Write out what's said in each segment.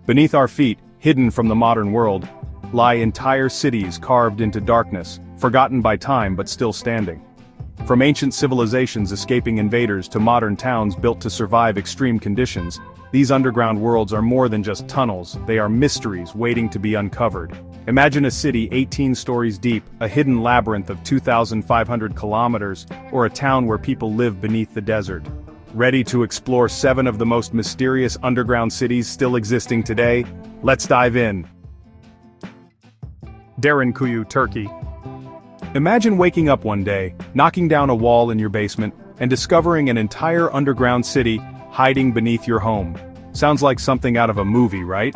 Beneath our feet, hidden from the modern world, lie entire cities carved into darkness, forgotten by time but still standing. From ancient civilizations escaping invaders to modern towns built to survive extreme conditions, these underground worlds are more than just tunnels, they are mysteries waiting to be uncovered. Imagine a city 18 stories deep, a hidden labyrinth of 2,500 kilometers, or a town where people live beneath the desert. Ready to explore 7 of the most mysterious underground cities still existing today? Let's dive in. Derinkuyu, Turkey. Imagine waking up one day, knocking down a wall in your basement, and discovering an entire underground city hiding beneath your home. Sounds like something out of a movie, right?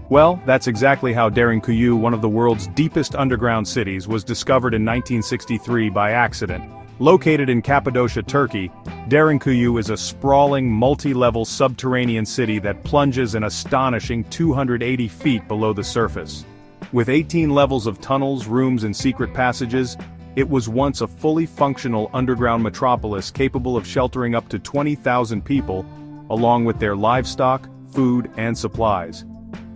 Well, that's exactly how Derinkuyu, one of the world's deepest underground cities, was discovered in 1963 by accident. Located in Cappadocia, Turkey, Derinkuyu is a sprawling, multi-level subterranean city that plunges an astonishing 280 feet below the surface. With 18 levels of tunnels, rooms and secret passages, it was once a fully functional underground metropolis capable of sheltering up to 20,000 people, along with their livestock, food, and supplies.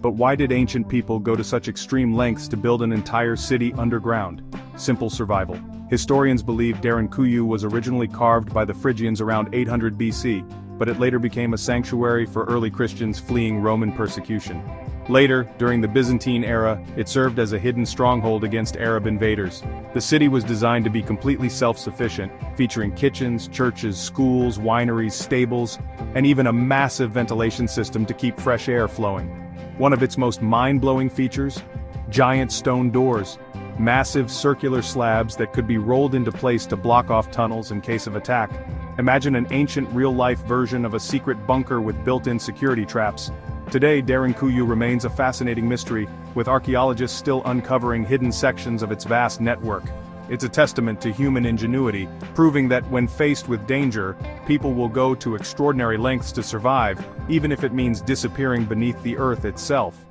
But why did ancient people go to such extreme lengths to build an entire city underground? Simple survival. Historians believe Derinkuyu was originally carved by the Phrygians around 800 BC, but it later became a sanctuary for early Christians fleeing Roman persecution. Later, during the Byzantine era, it served as a hidden stronghold against Arab invaders. The city was designed to be completely self-sufficient, featuring kitchens, churches, schools, wineries, stables, and even a massive ventilation system to keep fresh air flowing. One of its most mind-blowing features? Giant stone doors. Massive circular slabs that could be rolled into place to block off tunnels in case of attack. Imagine an ancient real-life version of a secret bunker with built-in security traps. Today, Derinkuyu remains a fascinating mystery, with archaeologists still uncovering hidden sections of its vast network. It's a testament to human ingenuity, proving that when faced with danger, people will go to extraordinary lengths to survive, even if it means disappearing beneath the earth itself.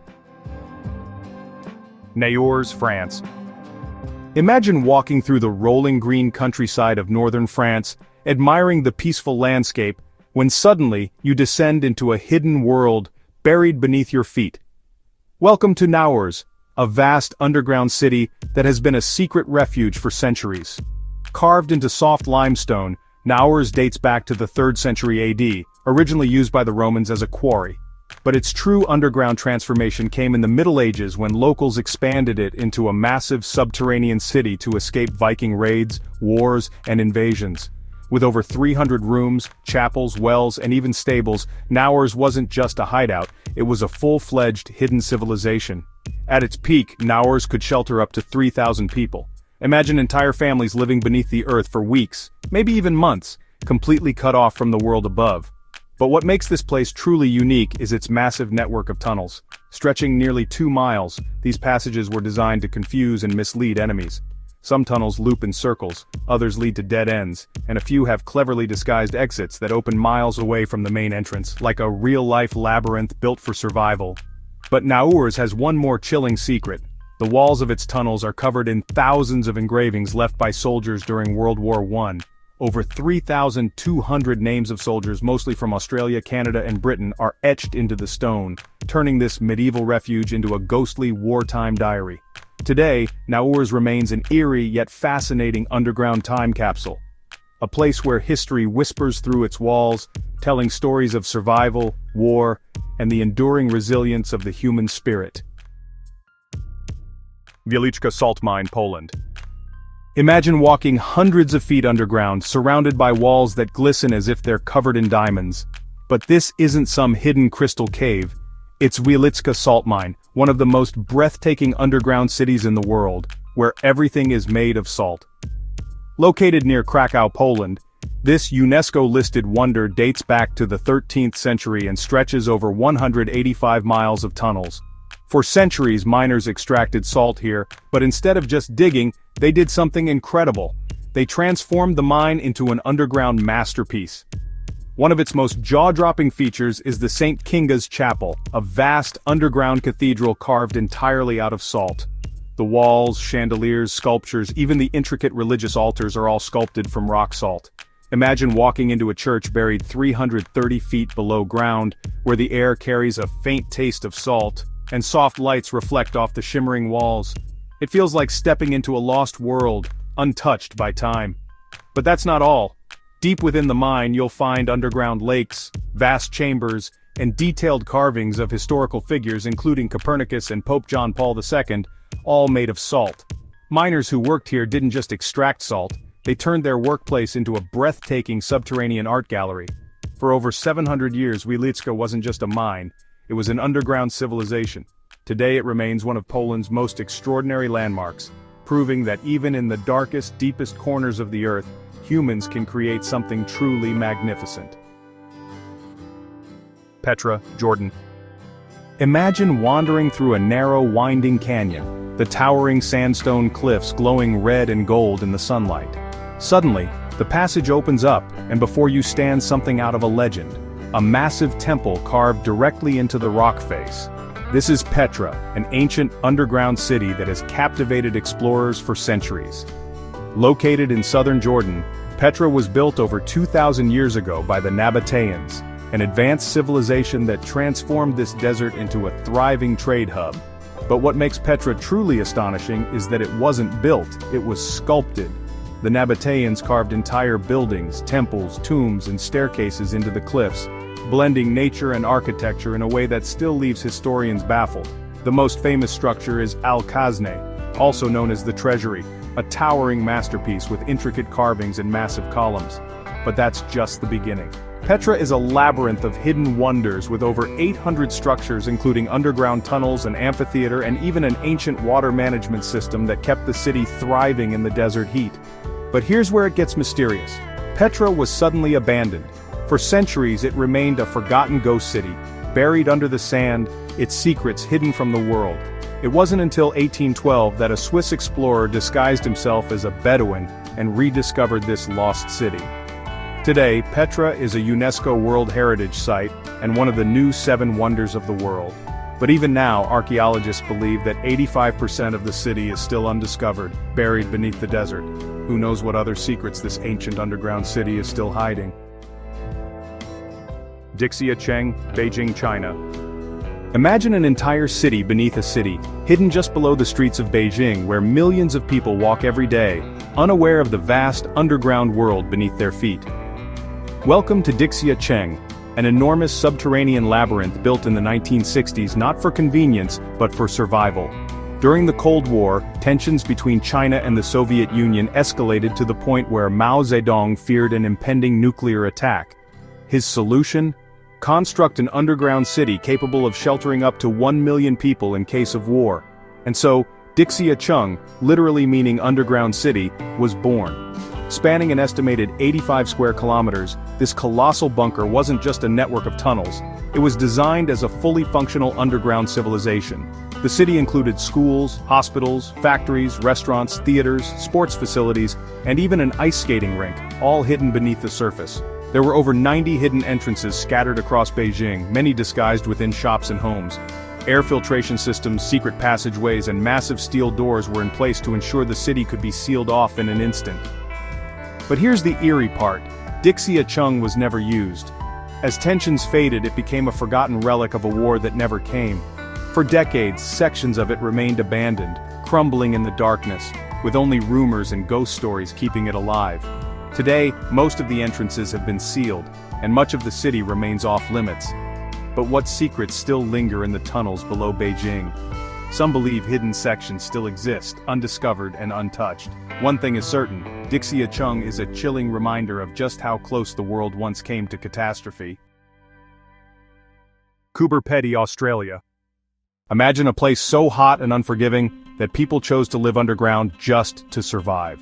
Niort, France. Imagine walking through the rolling green countryside of northern France, admiring the peaceful landscape, when suddenly you descend into a hidden world buried beneath your feet. Welcome to Niort, a vast underground city that has been a secret refuge for centuries. Carved into soft limestone, Niort dates back to the 3rd century AD, originally used by the Romans as a quarry. But its true underground transformation came in the Middle Ages when locals expanded it into a massive subterranean city to escape Viking raids, wars, and invasions. With over 300 rooms, chapels, wells, and even stables, Niort wasn't just a hideout, it was a full-fledged hidden civilization. At its peak, Niort could shelter up to 3,000 people. Imagine entire families living beneath the earth for weeks, maybe even months, completely cut off from the world above. But what makes this place truly unique is its massive network of tunnels. Stretching nearly 2 miles, these passages were designed to confuse and mislead enemies. Some tunnels loop in circles, others lead to dead ends, and a few have cleverly disguised exits that open miles away from the main entrance, like a real-life labyrinth built for survival. But Niort has one more chilling secret. The walls of its tunnels are covered in thousands of engravings left by soldiers during World War I. Over 3,200 names of soldiers, mostly from Australia, Canada, and Britain, are etched into the stone, turning this medieval refuge into a ghostly wartime diary. Today, Niort remains an eerie yet fascinating underground time capsule. A place where history whispers through its walls, telling stories of survival, war, and the enduring resilience of the human spirit. Wieliczka Salt Mine, Poland. Imagine walking hundreds of feet underground, surrounded by walls that glisten as if they're covered in diamonds. But this isn't some hidden crystal cave. It's Wieliczka Salt Mine, one of the most breathtaking underground cities in the world, where everything is made of salt. Located near Krakow, Poland, this UNESCO-listed wonder dates back to the 13th century and stretches over 185 miles of tunnels. For centuries, miners extracted salt here, but instead of just digging, they did something incredible. They transformed the mine into an underground masterpiece. One of its most jaw-dropping features is the St. Kinga's Chapel, a vast underground cathedral carved entirely out of salt. The walls, chandeliers, sculptures, even the intricate religious altars are all sculpted from rock salt. Imagine walking into a church buried 330 feet below ground, where the air carries a faint taste of salt, and soft lights reflect off the shimmering walls. It feels like stepping into a lost world, untouched by time. But that's not all. Deep within the mine you'll find underground lakes, vast chambers, and detailed carvings of historical figures including Copernicus and Pope John Paul II, all made of salt. Miners who worked here didn't just extract salt, they turned their workplace into a breathtaking subterranean art gallery. For over 700 years Wieliczka wasn't just a mine, it was an underground civilization. Today it remains one of Poland's most extraordinary landmarks, proving that even in the darkest, deepest corners of the earth, humans can create something truly magnificent. Petra, Jordan. Imagine wandering through a narrow, winding canyon, the towering sandstone cliffs glowing red and gold in the sunlight. Suddenly, the passage opens up, and before you stands something out of a legend, a massive temple carved directly into the rock face. This is Petra, an ancient underground city that has captivated explorers for centuries. Located in southern Jordan, Petra was built over 2,000 years ago by the Nabateans, an advanced civilization that transformed this desert into a thriving trade hub. But what makes Petra truly astonishing is that it wasn't built, it was sculpted. The Nabateans carved entire buildings, temples, tombs, and staircases into the cliffs, blending nature and architecture in a way that still leaves historians baffled. The most famous structure is Al-Khazneh, also known as the Treasury, a towering masterpiece with intricate carvings and massive columns. But that's just the beginning. Petra is a labyrinth of hidden wonders with over 800 structures including underground tunnels, an amphitheater, and even an ancient water management system that kept the city thriving in the desert heat. But here's where it gets mysterious. Petra was suddenly abandoned. For centuries it remained a forgotten ghost city, buried under the sand, its secrets hidden from the world. It wasn't until 1812 that a Swiss explorer disguised himself as a Bedouin and rediscovered this lost city. Today, Petra is a UNESCO World Heritage Site and one of the new 7 wonders of the world. But even now, archaeologists believe that 85% of the city is still undiscovered, buried beneath the desert. Who knows what other secrets this ancient underground city is still hiding? Dixiacheng, Beijing, China. Imagine an entire city beneath a city, hidden just below the streets of Beijing where millions of people walk every day, unaware of the vast underground world beneath their feet. Welcome to Dixiacheng, an enormous subterranean labyrinth built in the 1960s not for convenience but for survival. During the Cold War, tensions between China and the Soviet Union escalated to the point where Mao Zedong feared an impending nuclear attack. His solution? Construct an underground city capable of sheltering up to 1 million people in case of war. And so, Dixiacheng, literally meaning underground city, was born. Spanning an estimated 85 square kilometers, this colossal bunker wasn't just a network of tunnels. It was designed as a fully functional underground civilization. The city included schools, hospitals, factories, restaurants, theaters, sports facilities, and even an ice skating rink, all hidden beneath the surface. There were over 90 hidden entrances scattered across Beijing, many disguised within shops and homes. Air filtration systems, secret passageways, and massive steel doors were in place to ensure the city could be sealed off in an instant. But here's the eerie part. Dixiacheng was never used. As tensions faded, it became a forgotten relic of a war that never came. For decades, sections of it remained abandoned, crumbling in the darkness, with only rumors and ghost stories keeping it alive. Today, most of the entrances have been sealed, and much of the city remains off-limits. But what secrets still linger in the tunnels below Beijing? Some believe hidden sections still exist, undiscovered and untouched. One thing is certain, Dixiacheng is a chilling reminder of just how close the world once came to catastrophe. Coober Pedy, Australia. Imagine a place so hot and unforgiving that people chose to live underground just to survive.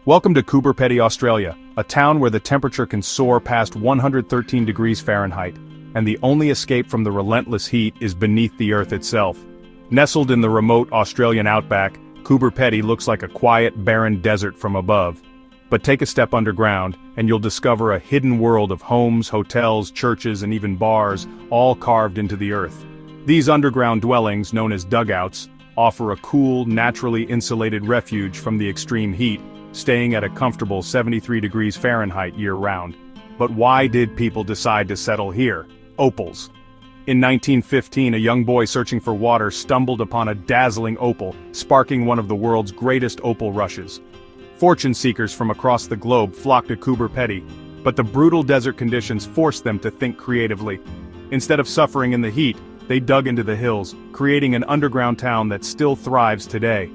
Welcome to Coober Pedy, Australia, a town where the temperature can soar past 113 degrees Fahrenheit, and the only escape from the relentless heat is beneath the earth itself. Nestled in the remote Australian outback, Coober Pedy looks like a quiet, barren desert from above. But take a step underground, and you'll discover a hidden world of homes, hotels, churches, and even bars, all carved into the earth. These underground dwellings, known as dugouts, offer a cool, naturally insulated refuge from the extreme heat, staying at a comfortable 73 degrees Fahrenheit year-round. But why did people decide to settle here? Opals. In 1915, a young boy searching for water stumbled upon a dazzling opal, sparking one of the world's greatest opal rushes. Fortune seekers from across the globe flocked to Coober Pedy, but the brutal desert conditions forced them to think creatively. Instead of suffering in the heat, they dug into the hills, creating an underground town that still thrives today.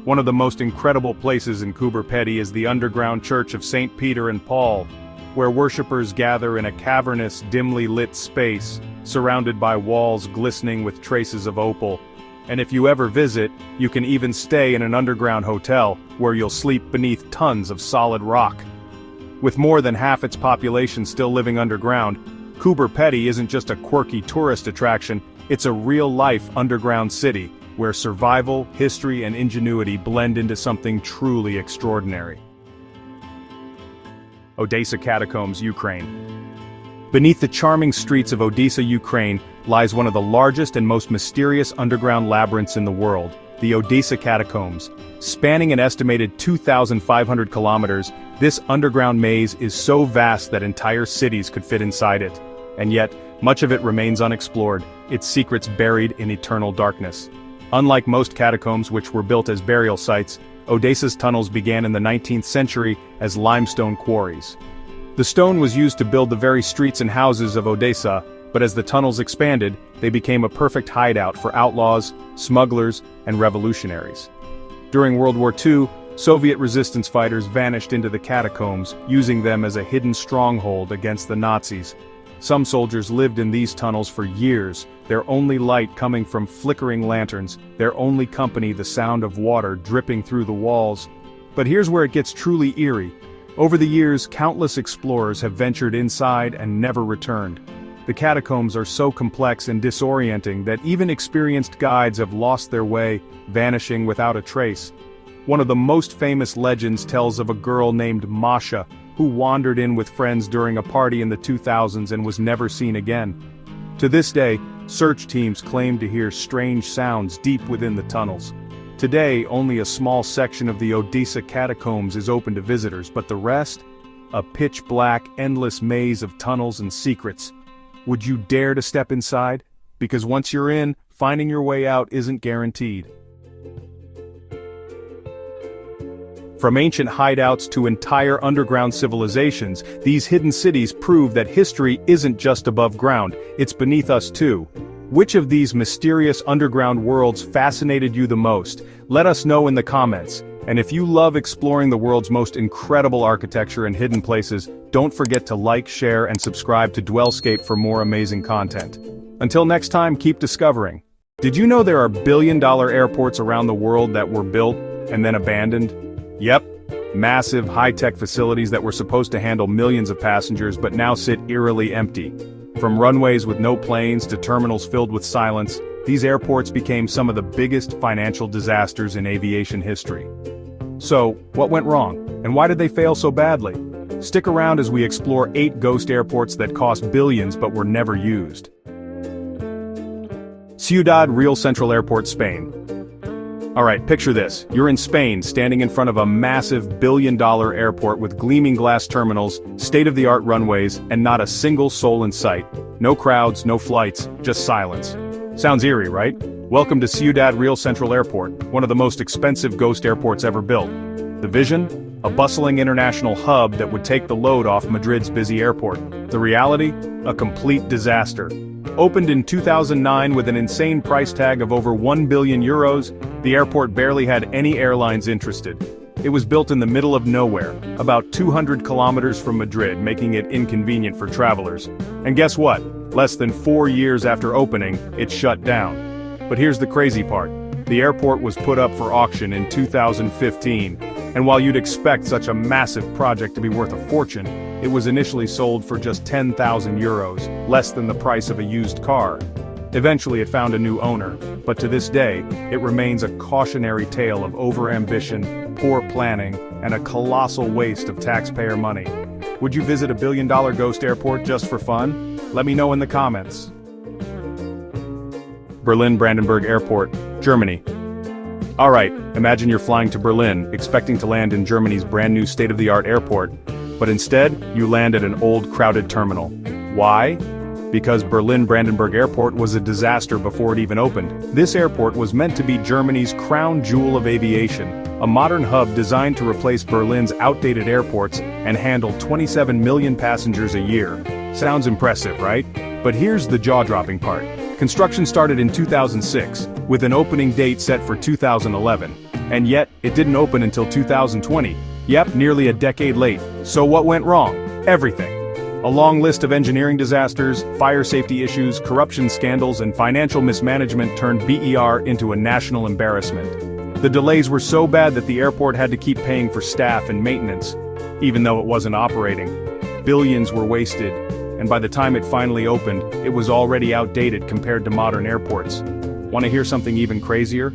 One of the most incredible places in Coober Pedy is the underground church of St. Peter and Paul, where worshippers gather in a cavernous, dimly lit space, surrounded by walls glistening with traces of opal. And if you ever visit, you can even stay in an underground hotel, where you'll sleep beneath tons of solid rock. With more than half its population still living underground, Coober Pedy isn't just a quirky tourist attraction, it's a real-life underground city, where survival, history, and ingenuity blend into something truly extraordinary. Odessa Catacombs, Ukraine. Beneath the charming streets of Odessa, Ukraine, lies one of the largest and most mysterious underground labyrinths in the world, the Odessa Catacombs. Spanning an estimated 2,500 kilometers, this underground maze is so vast that entire cities could fit inside it. And yet, much of it remains unexplored, its secrets buried in eternal darkness. Unlike most catacombs which were built as burial sites, Odessa's tunnels began in the 19th century as limestone quarries. The stone was used to build the very streets and houses of Odessa, but as the tunnels expanded, they became a perfect hideout for outlaws, smugglers, and revolutionaries. During World War II, Soviet resistance fighters vanished into the catacombs, using them as a hidden stronghold against the Nazis. Some soldiers lived in these tunnels for years, their only light coming from flickering lanterns, their only company the sound of water dripping through the walls. But here's where it gets truly eerie. Over the years, countless explorers have ventured inside and never returned. The catacombs are so complex and disorienting that even experienced guides have lost their way, vanishing without a trace. One of the most famous legends tells of a girl named Masha, who wandered in with friends during a party in the 2000s and was never seen again. To this day, search teams claim to hear strange sounds deep within the tunnels. Today, only a small section of the Odessa catacombs is open to visitors, but the rest? A pitch-black, endless maze of tunnels and secrets. Would you dare to step inside? Because once you're in, finding your way out isn't guaranteed. From ancient hideouts to entire underground civilizations, these hidden cities prove that history isn't just above ground, it's beneath us too. Which of these mysterious underground worlds fascinated you the most? Let us know in the comments. And if you love exploring the world's most incredible architecture and hidden places, don't forget to like, share, and subscribe to DwellScape for more amazing content. Until next time, keep discovering. Did you know there are billion-dollar airports around the world that were built and then abandoned? Yep, massive, high-tech facilities that were supposed to handle millions of passengers but now sit eerily empty. From runways with no planes to terminals filled with silence, these airports became some of the biggest financial disasters in aviation history. So, what went wrong, and why did they fail so badly? Stick around as we explore 8 ghost airports that cost billions but were never used. Ciudad Real Central Airport, Spain. Alright, picture this. You're in Spain, standing in front of a massive billion-dollar airport with gleaming glass terminals, state-of-the-art runways, and not a single soul in sight. No crowds, no flights, just silence. Sounds eerie, right? Welcome to Ciudad Real Central Airport, one of the most expensive ghost airports ever built. The vision? A bustling international hub that would take the load off Madrid's busy airport. The reality? A complete disaster. Opened in 2009 with an insane price tag of over 1 billion euros, the airport barely had any airlines interested. It was built in the middle of nowhere, about 200 kilometers from Madrid, making it inconvenient for travelers. And guess what? Less than 4 years after opening, it shut down. But here's the crazy part. The airport was put up for auction in 2015, and while you'd expect such a massive project to be worth a fortune, it was initially sold for just 10,000 euros, less than the price of a used car. Eventually it found a new owner, but to this day, it remains a cautionary tale of overambition, poor planning, and a colossal waste of taxpayer money. Would you visit a billion-dollar ghost airport just for fun? Let me know in the comments. Berlin Brandenburg Airport, Germany. Alright, imagine you're flying to Berlin, expecting to land in Germany's brand new state-of-the-art airport, but instead, you land at an old, crowded terminal. Why? Because Berlin-Brandenburg Airport was a disaster before it even opened. This airport was meant to be Germany's crown jewel of aviation, a modern hub designed to replace Berlin's outdated airports and handle 27 million passengers a year. Sounds impressive, right? But here's the jaw-dropping part. Construction started in 2006, with an opening date set for 2011. And yet, it didn't open until 2020. Yep, nearly a decade late. So what went wrong? Everything. A long list of engineering disasters, fire safety issues, corruption scandals, and financial mismanagement turned BER into a national embarrassment. The delays were so bad that the airport had to keep paying for staff and maintenance, even though it wasn't operating. Billions were wasted, and by the time it finally opened, it was already outdated compared to modern airports. Want to hear something even crazier?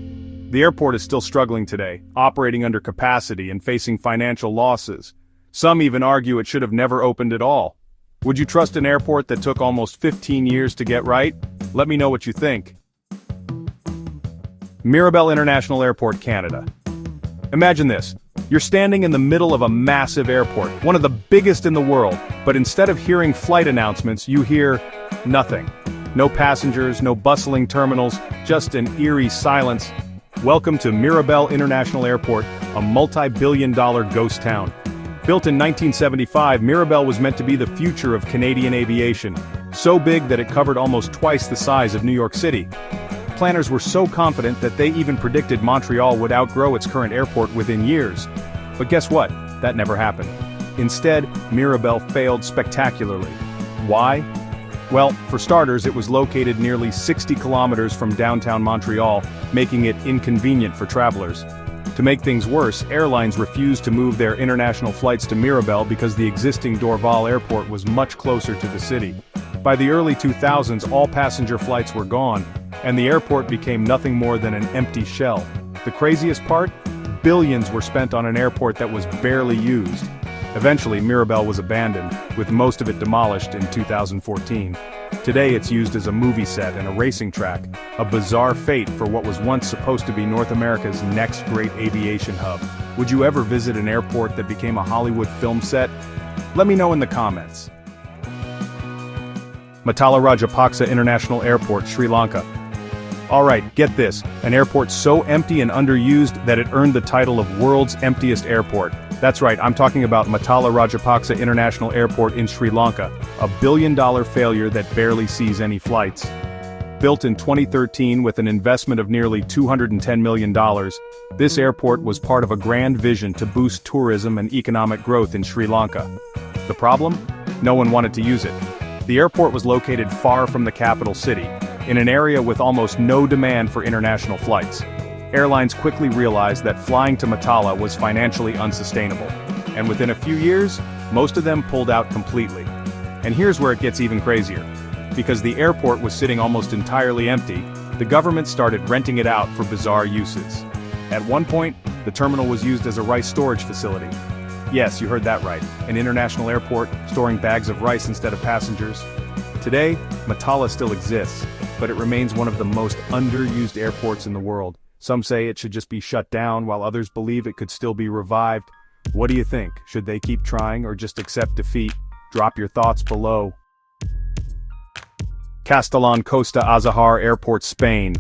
The airport is still struggling today, operating under capacity and facing financial losses. Some even argue it should have never opened at all. Would you trust an airport that took almost 15 years to get right? Let me know what you think. Mirabel International Airport, Canada. Imagine this. You're standing in the middle of a massive airport, one of the biggest in the world, but instead of hearing flight announcements, you hear nothing. No passengers, no bustling terminals, just an eerie silence. Welcome to Mirabel International Airport, a multi-billion-dollar ghost town. Built in 1975, Mirabel was meant to be the future of Canadian aviation, so big that it covered almost twice the size of New York City. Planners were so confident that they even predicted Montreal would outgrow its current airport within years. But guess what? That never happened. Instead, Mirabel failed spectacularly. Why? Well, for starters, it was located nearly 60 kilometers from downtown Montreal, making it inconvenient for travelers. To make things worse, airlines refused to move their international flights to Mirabel because the existing Dorval airport was much closer to the city. By the early 2000s, all passenger flights were gone, and the airport became nothing more than an empty shell. The craziest part? Billions were spent on an airport that was barely used. Eventually, Mirabel was abandoned, with most of it demolished in 2014. Today it's used as a movie set and a racing track, a bizarre fate for what was once supposed to be North America's next great aviation hub. Would you ever visit an airport that became a Hollywood film set? Let me know in the comments. Matala Rajapaksa International Airport, Sri Lanka. Alright, get this, an airport so empty and underused that it earned the title of world's emptiest airport. That's right, I'm talking about Matala Rajapaksa International Airport in Sri Lanka, a billion-dollar failure that barely sees any flights. Built in 2013 with an investment of nearly $210 million, this airport was part of a grand vision to boost tourism and economic growth in Sri Lanka. The problem? No one wanted to use it. The airport was located far from the capital city, in an area with almost no demand for international flights. Airlines quickly realized that flying to Matala was financially unsustainable, and within a few years, most of them pulled out completely. And here's where it gets even crazier. Because the airport was sitting almost entirely empty, the government started renting it out for bizarre uses. At one point, the terminal was used as a rice storage facility. Yes, you heard that right, an international airport storing bags of rice instead of passengers. Today, Matala still exists, but it remains one of the most underused airports in the world. Some say it should just be shut down, while others believe it could still be revived. What do you think? Should they keep trying or just accept defeat? Drop your thoughts below. Castellón Costa Azahar Airport, Spain.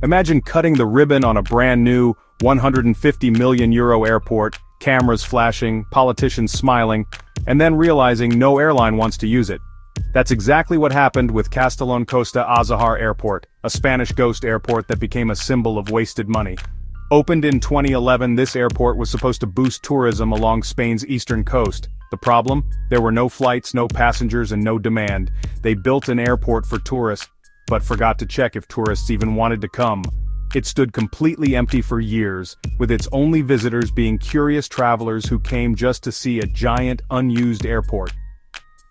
Imagine cutting the ribbon on a brand new €150 million airport, cameras flashing, politicians smiling, and then realizing no airline wants to use it. That's exactly what happened with Castellón Costa Azahar Airport, a Spanish ghost airport that became a symbol of wasted money. Opened in 2011, this airport was supposed to boost tourism along Spain's eastern coast. The problem? There were no flights, no passengers, and no demand. They built an airport for tourists, but forgot to check if tourists even wanted to come. It stood completely empty for years, with its only visitors being curious travelers who came just to see a giant, unused airport.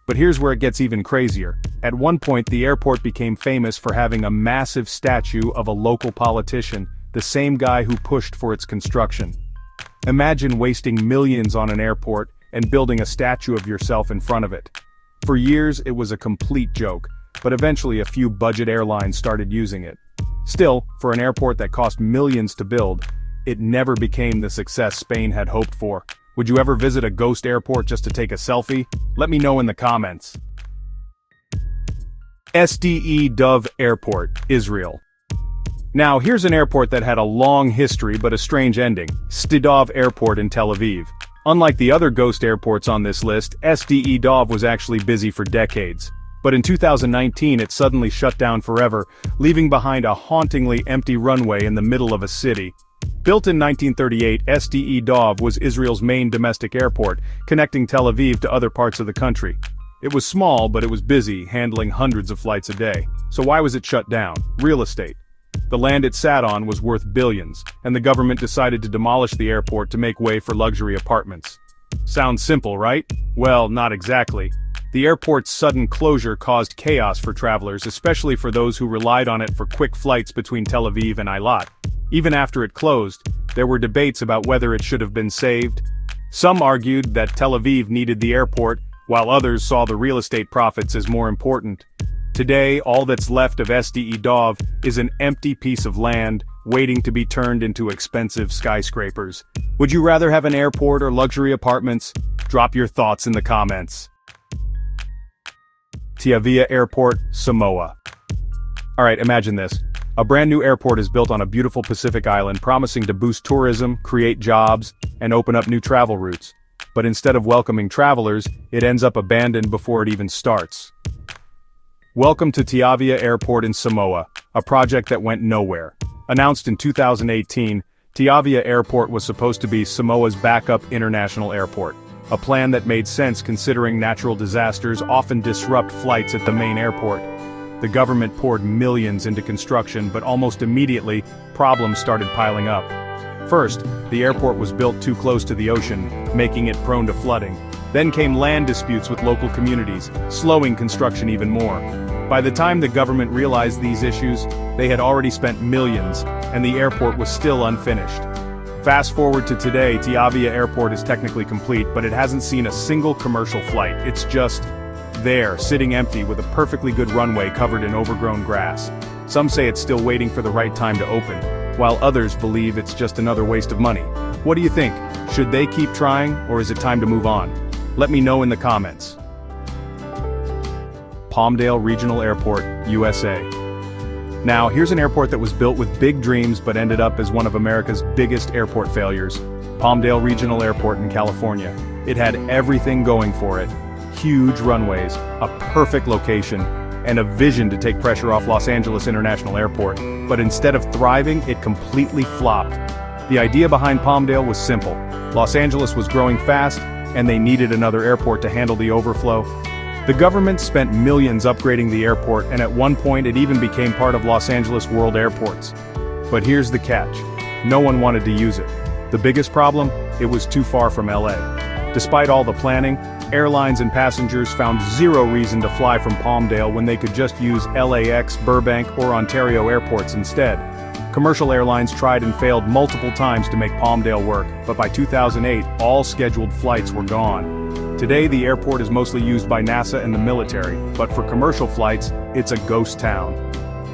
But here's where it gets even crazier. At one point, the airport became famous for having a massive statue of a local politician, the same guy who pushed for its construction. Imagine wasting millions on an airport and building a statue of yourself in front of it. For years, it was a complete joke, but eventually a few budget airlines started using it. Still, for an airport that cost millions to build, it never became the success Spain had hoped for. Would you ever visit a ghost airport just to take a selfie? Let me know in the comments. SDE Dove Airport, Israel. Now, here's an airport that had a long history but a strange ending. Dove Airport in Tel Aviv. Unlike the other ghost airports on this list, SDE Dove was actually busy for decades. But in 2019 it suddenly shut down forever, leaving behind a hauntingly empty runway in the middle of a city. Built in 1938, SDE Dove was Israel's main domestic airport, connecting Tel Aviv to other parts of the country. It was small, but it was busy, handling hundreds of flights a day. So why was it shut down? Real estate. The land it sat on was worth billions, and the government decided to demolish the airport to make way for luxury apartments. Sounds simple, right? Well, not exactly. The airport's sudden closure caused chaos for travelers, especially for those who relied on it for quick flights between Tel Aviv and Eilat. Even after it closed, there were debates about whether it should have been saved. Some argued that Tel Aviv needed the airport, while others saw the real estate profits as more important. Today, all that's left of SDE Dove is an empty piece of land, waiting to be turned into expensive skyscrapers. Would you rather have an airport or luxury apartments? Drop your thoughts in the comments. Tiavia Airport, Samoa. Alright, imagine this. A brand new airport is built on a beautiful Pacific island, promising to boost tourism, create jobs, and open up new travel routes. But instead of welcoming travelers, it ends up abandoned before it even starts. Welcome to Tiavia Airport in Samoa, a project that went nowhere. Announced in 2018, Tiavia Airport was supposed to be Samoa's backup international airport. A plan that made sense considering natural disasters often disrupt flights at the main airport. The government poured millions into construction, but almost immediately, problems started piling up. First, the airport was built too close to the ocean, making it prone to flooding. Then came land disputes with local communities, slowing construction even more. By the time the government realized these issues, they had already spent millions, and the airport was still unfinished. Fast forward to today, Tiavia Airport is technically complete, but it hasn't seen a single commercial flight. It's just there, sitting empty with a perfectly good runway covered in overgrown grass. Some say it's still waiting for the right time to open, while others believe it's just another waste of money. What do you think? Should they keep trying, or is it time to move on? Let me know in the comments. Palmdale Regional Airport, USA. Now, here's an airport that was built with big dreams but ended up as one of America's biggest airport failures. Palmdale Regional Airport in California. It had everything going for it. Huge runways, a perfect location, and a vision to take pressure off Los Angeles International Airport. But instead of thriving, it completely flopped. The idea behind Palmdale was simple. Los Angeles was growing fast, and they needed another airport to handle the overflow. The government spent millions upgrading the airport, and at one point it even became part of Los Angeles World Airports. But here's the catch. No one wanted to use it. The biggest problem? It was too far from LA. Despite all the planning, airlines and passengers found zero reason to fly from Palmdale when they could just use LAX, Burbank, or Ontario airports instead. Commercial airlines tried and failed multiple times to make Palmdale work, but by 2008, all scheduled flights were gone. Today, the airport is mostly used by NASA and the military, but for commercial flights, it's a ghost town.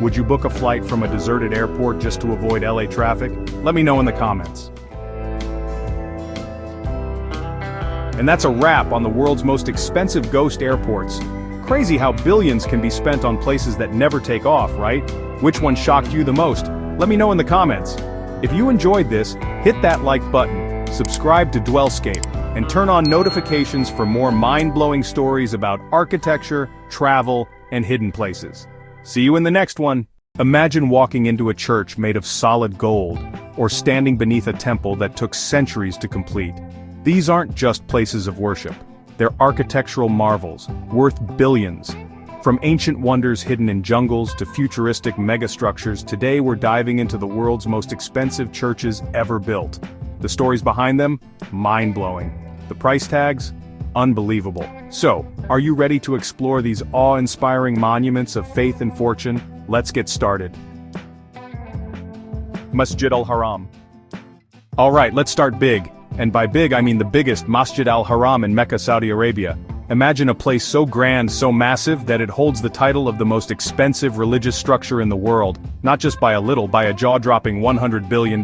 Would you book a flight from a deserted airport just to avoid LA traffic? Let me know in the comments. And that's a wrap on the world's most expensive ghost airports. Crazy how billions can be spent on places that never take off, right? Which one shocked you the most? Let me know in the comments. If you enjoyed this, hit that like button, subscribe to DwellScape, and turn on notifications for more mind-blowing stories about architecture, travel, and hidden places. See you in the next one. Imagine walking into a church made of solid gold, or standing beneath a temple that took centuries to complete. These aren't just places of worship. They're architectural marvels, worth billions. From ancient wonders hidden in jungles to futuristic megastructures, today we're diving into the world's most expensive churches ever built. The stories behind them? Mind-blowing. The price tags? Unbelievable. So, are you ready to explore these awe-inspiring monuments of faith and fortune? Let's get started. Masjid al-Haram. Alright, let's start big. And by big I mean the biggest Masjid al-Haram in Mecca, Saudi Arabia. Imagine a place so grand, so massive, that it holds the title of the most expensive religious structure in the world, not just by a little, by a jaw-dropping $100 billion.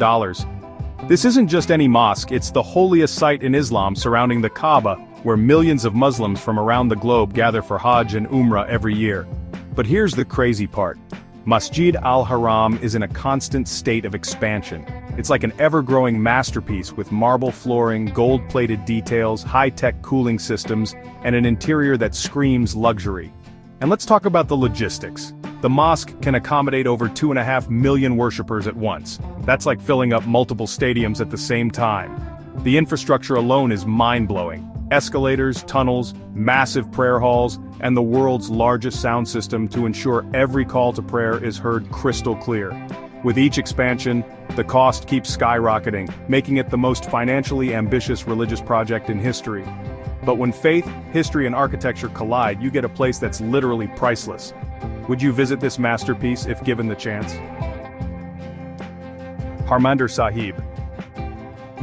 This isn't just any mosque, it's the holiest site in Islam surrounding the Kaaba, where millions of Muslims from around the globe gather for Hajj and Umrah every year. But here's the crazy part. Masjid al-Haram is in a constant state of expansion. It's like an ever-growing masterpiece with marble flooring, gold-plated details, high-tech cooling systems, and an interior that screams luxury. And let's talk about the logistics. The mosque can accommodate over 2.5 million worshippers at once. That's like filling up multiple stadiums at the same time. The infrastructure alone is mind-blowing. Escalators, tunnels, massive prayer halls, and the world's largest sound system to ensure every call to prayer is heard crystal clear. With each expansion, the cost keeps skyrocketing, making it the most financially ambitious religious project in history. But when faith, history, and architecture collide, you get a place that's literally priceless. Would you visit this masterpiece if given the chance? Harmandir Sahib.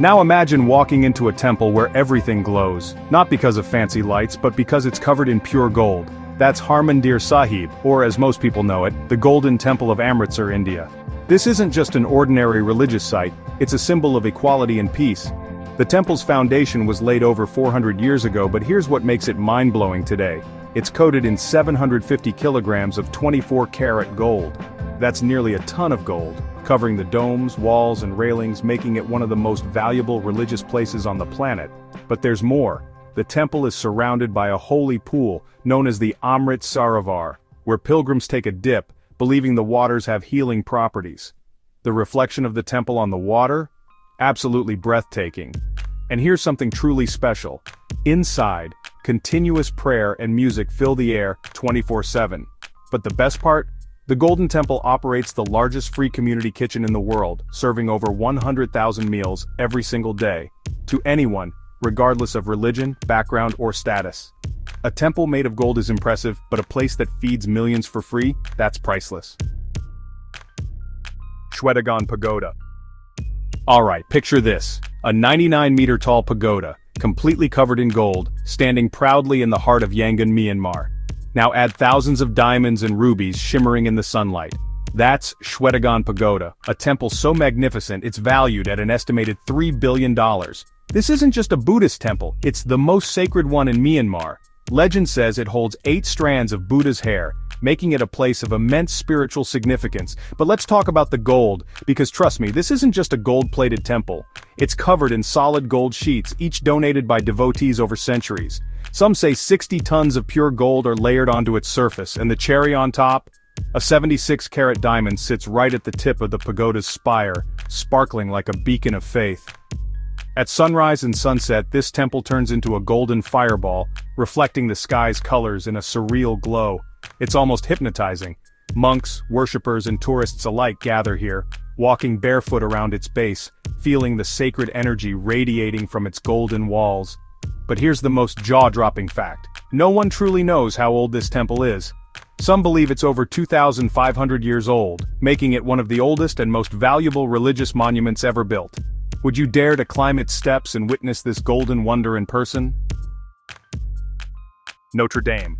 Now imagine walking into a temple where everything glows, not because of fancy lights but because it's covered in pure gold. That's Harmandir Sahib, or as most people know it, the Golden Temple of Amritsar, India. This isn't just an ordinary religious site, it's a symbol of equality and peace. The temple's foundation was laid over 400 years ago, but here's what makes it mind-blowing today. It's coated in 750 kilograms of 24-karat gold. That's nearly a ton of gold, covering the domes, walls, and railings, making it one of the most valuable religious places on the planet. But there's more. The temple is surrounded by a holy pool, known as the Amrit Sarovar, where pilgrims take a dip, believing the waters have healing properties. The reflection of the temple on the water? Absolutely breathtaking. And here's something truly special. Inside, continuous prayer and music fill the air 24/7. But the best part? The Golden Temple operates the largest free community kitchen in the world, serving over 100,000 meals every single day, to anyone, regardless of religion, background, or status. A temple made of gold is impressive, but a place that feeds millions for free, that's priceless. Shwedagon Pagoda. Alright, picture this. A 99-meter-tall pagoda, completely covered in gold, standing proudly in the heart of Yangon, Myanmar. Now add thousands of diamonds and rubies shimmering in the sunlight. That's Shwedagon Pagoda, a temple so magnificent it's valued at an estimated $3 billion. This isn't just a Buddhist temple, it's the most sacred one in Myanmar. Legend says it holds 8 strands of Buddha's hair, making it a place of immense spiritual significance. But let's talk about the gold, because trust me, this isn't just a gold-plated temple. It's covered in solid gold sheets, each donated by devotees over centuries. Some say 60 tons of pure gold are layered onto its surface, and the cherry on top? A 76-carat diamond sits right at the tip of the pagoda's spire, sparkling like a beacon of faith. At sunrise and sunset, this temple turns into a golden fireball, reflecting the sky's colors in a surreal glow. It's almost hypnotizing. Monks, worshippers, and tourists alike gather here, walking barefoot around its base, feeling the sacred energy radiating from its golden walls. But here's the most jaw-dropping fact. No one truly knows how old this temple is. Some believe it's over 2,500 years old, making it one of the oldest and most valuable religious monuments ever built. Would you dare to climb its steps and witness this golden wonder in person? Notre Dame.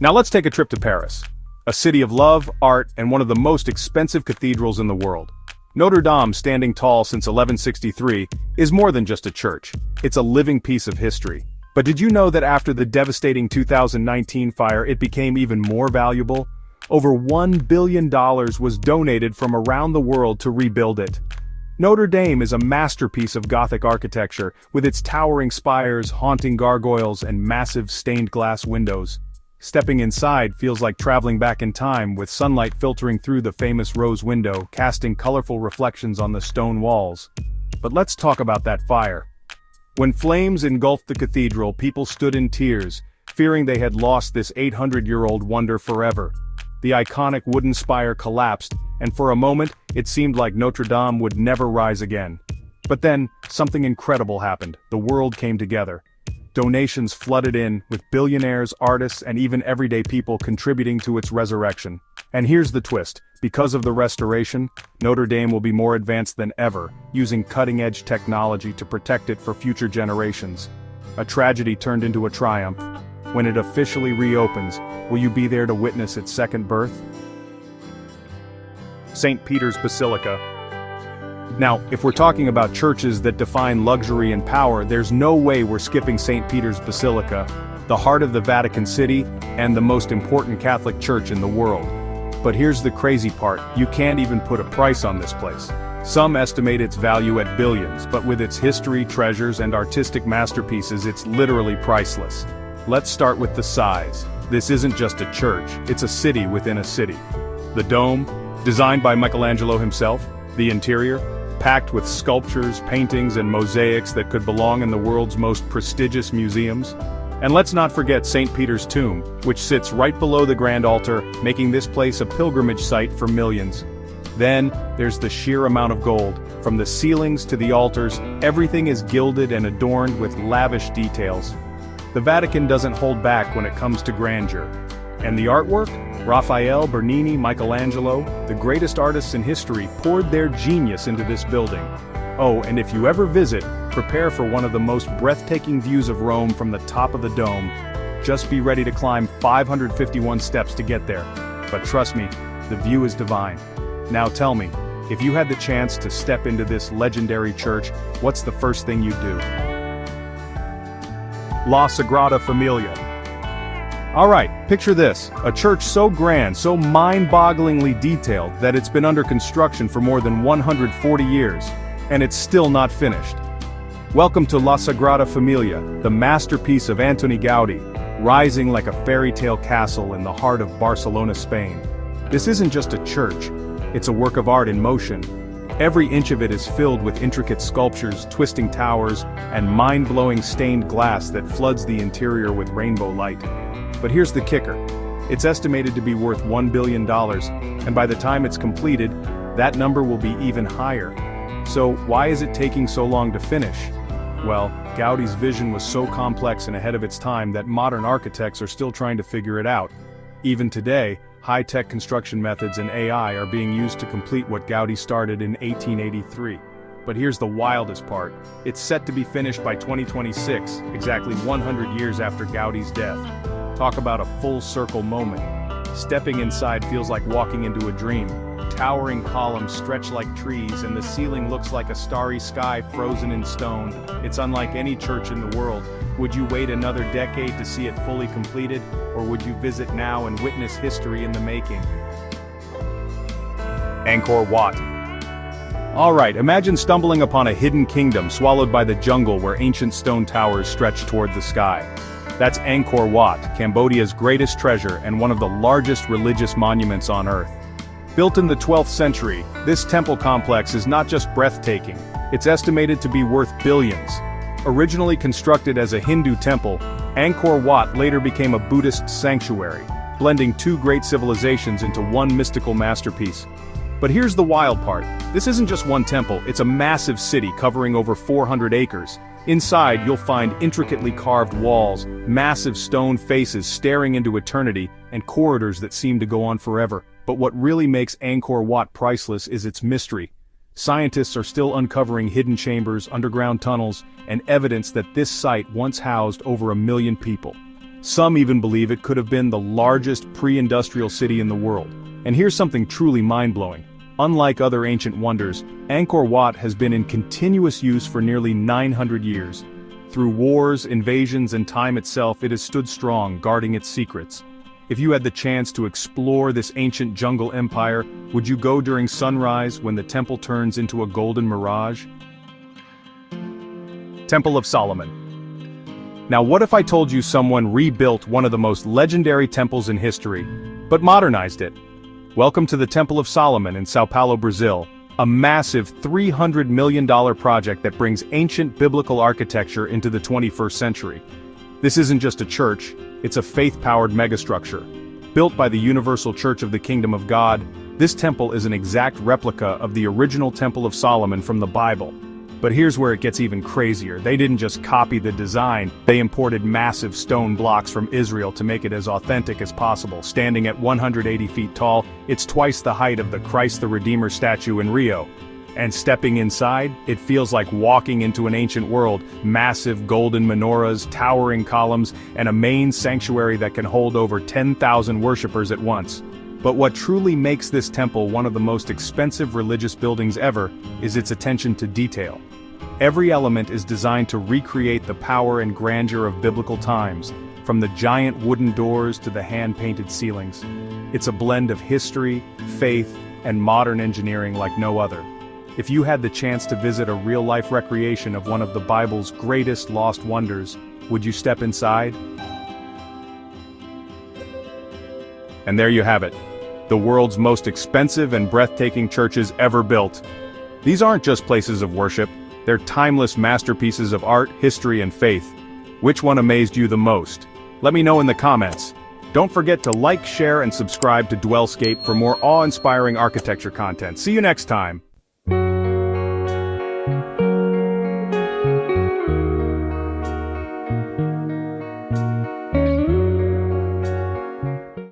Now let's take a trip to Paris. A city of love, art, and one of the most expensive cathedrals in the world. Notre Dame, standing tall since 1163, is more than just a church. It's a living piece of history. But did you know that after the devastating 2019 fire, it became even more valuable? Over $1 billion was donated from around the world to rebuild it. Notre Dame is a masterpiece of Gothic architecture, with its towering spires, haunting gargoyles, and massive stained glass windows. Stepping inside feels like traveling back in time, with sunlight filtering through the famous rose window, casting colorful reflections on the stone walls. But let's talk about that fire. When flames engulfed the cathedral, people stood in tears, fearing they had lost this 800-year-old wonder forever. The iconic wooden spire collapsed, and for a moment, it seemed like Notre Dame would never rise again. But then, something incredible happened. The world came together. Donations flooded in, with billionaires, artists, and even everyday people contributing to its resurrection. And here's the twist. Because of the restoration, Notre Dame will be more advanced than ever, using cutting-edge technology to protect it for future generations. a tragedy turned into a triumph. When it officially reopens, will you be there to witness its second birth? St. Peter's Basilica. Now, if we're talking about churches that define luxury and power, there's no way we're skipping St. Peter's Basilica, the heart of the Vatican City, and the most important Catholic church in the world. But here's the crazy part, you can't even put a price on this place. Some estimate its value at billions, but with its history, treasures, and artistic masterpieces, it's literally priceless. Let's start with the size. This isn't just a church, it's a city within a city. The dome, designed by Michelangelo himself, the interior, packed with sculptures, paintings, and mosaics that could belong in the world's most prestigious museums. And let's not forget St. Peter's tomb, which sits right below the grand altar, making this place a pilgrimage site for millions. Then, there's the sheer amount of gold. From the ceilings to the altars, everything is gilded and adorned with lavish details. The Vatican doesn't hold back when it comes to grandeur. And the artwork? Raphael, Bernini, Michelangelo, the greatest artists in history poured their genius into this building. Oh, and if you ever visit, prepare for one of the most breathtaking views of Rome from the top of the dome. Just be ready to climb 551 steps to get there. But trust me, the view is divine. Now tell me, if you had the chance to step into this legendary church, what's the first thing you'd do? La Sagrada Familia. Alright, picture this, a church so grand, so mind-bogglingly detailed that it's been under construction for more than 140 years, and it's still not finished. Welcome to La Sagrada Familia, the masterpiece of Antoni Gaudi, rising like a fairy tale castle in the heart of Barcelona, Spain. This isn't just a church, it's a work of art in motion. Every inch of it is filled with intricate sculptures, twisting towers, and mind-blowing stained glass that floods the interior with rainbow light. But here's the kicker. It's estimated to be worth $1 billion, and by the time it's completed, that number will be even higher. So why is it taking so long to finish? Well, Gaudi's vision was so complex and ahead of its time that modern architects are still trying to figure it out. Even today, high-tech construction methods and AI are being used to complete what Gaudi started in 1883. But here's the wildest part. It's set to be finished by 2026, exactly 100 years after Gaudi's death. Talk about a full-circle moment. Stepping inside feels like walking into a dream. Towering columns stretch like trees, and the ceiling looks like a starry sky frozen in stone. It's unlike any church in the world. Would you wait another decade to see it fully completed, or would you visit now and witness history in the making? Angkor Wat. Alright, imagine stumbling upon a hidden kingdom swallowed by the jungle where ancient stone towers stretch toward the sky. That's Angkor Wat, Cambodia's greatest treasure and one of the largest religious monuments on Earth. Built in the 12th century, this temple complex is not just breathtaking, it's estimated to be worth billions. Originally constructed as a Hindu temple, Angkor Wat later became a Buddhist sanctuary, blending two great civilizations into one mystical masterpiece. But here's the wild part. This isn't just one temple, it's a massive city covering over 400 acres. Inside, you'll find intricately carved walls, massive stone faces staring into eternity, and corridors that seem to go on forever. But what really makes Angkor Wat priceless is its mystery. Scientists are still uncovering hidden chambers, underground tunnels, and evidence that this site once housed over 1 million people. Some even believe it could have been the largest pre-industrial city in the world. And here's something truly mind-blowing. Unlike other ancient wonders, Angkor Wat has been in continuous use for nearly 900 years. Through wars, invasions, and time itself, it has stood strong, guarding its secrets. If you had the chance to explore this ancient jungle empire, would you go during sunrise when the temple turns into a golden mirage? Temple of Solomon. Now what if I told you someone rebuilt one of the most legendary temples in history, but modernized it? Welcome to the Temple of Solomon in Sao Paulo, Brazil, a massive $300 million project that brings ancient biblical architecture into the 21st century. This isn't just a church, it's a faith-powered megastructure. Built by the Universal Church of the Kingdom of God, this temple is an exact replica of the original Temple of Solomon from the Bible. But here's where it gets even crazier. They didn't just copy the design, they imported massive stone blocks from Israel to make it as authentic as possible. Standing at 180 feet tall, it's twice the height of the Christ the Redeemer statue in Rio. And stepping inside, it feels like walking into an ancient world, massive golden menorahs, towering columns, and a main sanctuary that can hold over 10,000 worshippers at once. But what truly makes this temple one of the most expensive religious buildings ever is its attention to detail. Every element is designed to recreate the power and grandeur of biblical times, from the giant wooden doors to the hand-painted ceilings. It's a blend of history, faith, and modern engineering like no other. If you had the chance to visit a real-life recreation of one of the Bible's greatest lost wonders, would you step inside? And there you have it, the world's most expensive and breathtaking churches ever built. These aren't just places of worship, they're timeless masterpieces of art, history, and faith. Which one amazed you the most? Let me know in the comments. Don't forget to like, share, and subscribe to DwellScape for more awe-inspiring architecture content. See you next time.